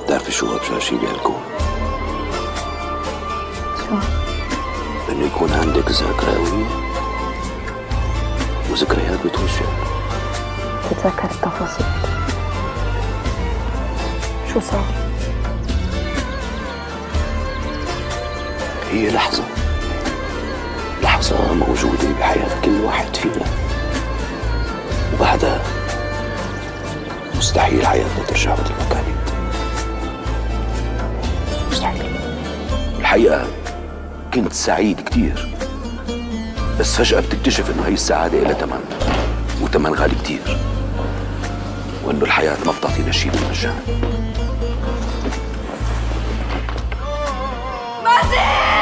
بتعرفي شو أبشع شي بهالكون؟ شو؟ إنه يكون عندك ذاكرة قوية وذكريات بتوجع. تتذكر التفاصيل. شو صار؟ هي لحظة موجودة بحياة كل واحد فينا، وبعدها مستحيل حياتنا ترجع مثل ما كانت. مستحيل. الحقيقة كنت سعيد كتير، بس فجأة بتكتشف إنه هي السعادة إلها تمن، وتمن غالي كتير، وإنه الحياة ما بتعطينا شي بالمجان. مازن!